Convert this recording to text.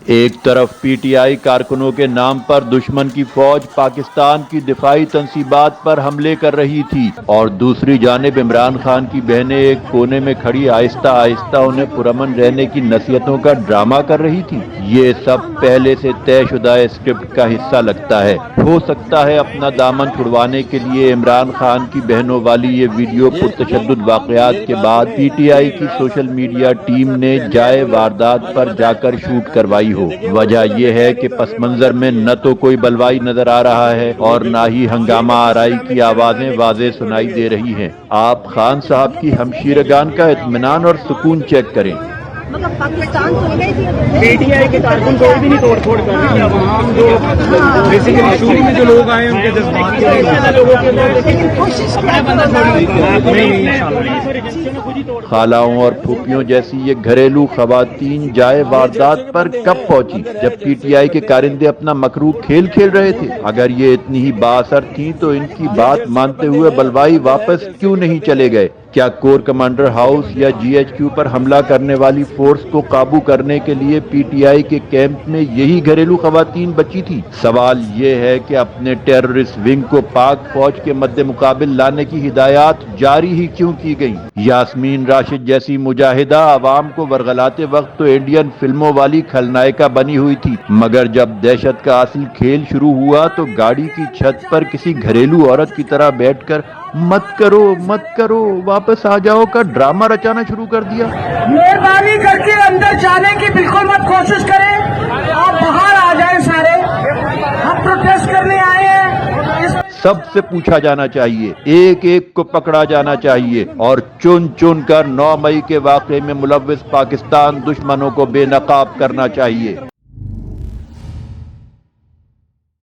ایک طرف P T I کارکنوں کے نام پر دشمن کی فوج پاکستان کی دفاعی تنصیبات پر حملے کر رہی تھی اور دوسری جانب عمران خان کی بہنیں ایک کونے میں کھڑی آہستہ آہستہ انہیں پرامن رہنے کی نصیحتوں کا ڈرامہ کر رہی تھی۔ یہ سب پہلے سے طے شدہ اسکرپٹ کا حصہ لگتا ہے۔ ہو سکتا ہے اپنا دامن چھڑوانے کے لیے عمران خان کی بہنوں والی یہ ویڈیو پرتشدد واقعات کے بعد پی ٹی آئی کی سوشل میڈیا ٹیم نے جائے واردات پر جا کر شوٹ کروائی ہو۔ وجہ یہ ہے کہ پس منظر میں نہ تو کوئی بلوائی نظر آ رہا ہے اور نہ ہی ہنگامہ آرائی کی آوازیں واضح سنائی دے رہی ہیں۔ آپ خان صاحب کی ہمشیرگان کا اطمینان اور سکون چیک کریں۔ پاکستان تو پی ٹی آئی کے کارکن کوئی بھی نہیں توڑ پھوڑ کر رہے ہیں۔ عوام جو بیسیکلی شروع میں جو لوگ آئے ہیں ان کے جذبات خالاؤں اور پھوپھیوں جیسی یہ گھریلو خواتین جائے واردات پر کب پہنچی جب پی ٹی آئی کے کارندے اپنا مکروہ کھیل کھیل رہے تھے؟ اگر یہ اتنی ہی بااثر تھیں تو ان کی بات مانتے ہوئے بلوائی واپس کیوں نہیں چلے گئے؟ کیا کور کمانڈر ہاؤس یا جی ایچ کیو پر حملہ کرنے والی فورس کو قابو کرنے کے لیے پی ٹی آئی کے کیمپ میں یہی گھریلو خواتین بچی تھی؟ سوال یہ ہے کہ اپنے ٹیررسٹ ونگ کو پاک فوج کے مد مقابل لانے کی ہدایات جاری ہی کیوں کی گئیں؟ یاسمین راشد جیسی مجاہدہ عوام کو ورغلاتے وقت تو انڈین فلموں والی کھلنائکہ بنی ہوئی تھی، مگر جب دہشت کا اصل کھیل شروع ہوا تو گاڑی کی چھت پر کسی گھریلو عورت کی طرح بیٹھ کر مت کرو واپس آ جاؤ کا ڈرامہ رچانا شروع کر دیا۔ مہربانی کر کے اندر جانے کی بالکل مت کوشش کریں، آپ باہر آ جائیں سارے، ہم پروٹیسٹ کرنے آئے ہیں۔ سب سے پوچھا جانا چاہیے، ایک ایک کو پکڑا جانا چاہیے اور چن چن کر 9 مئی کے واقعے میں ملوث پاکستان دشمنوں کو بے نقاب کرنا چاہیے۔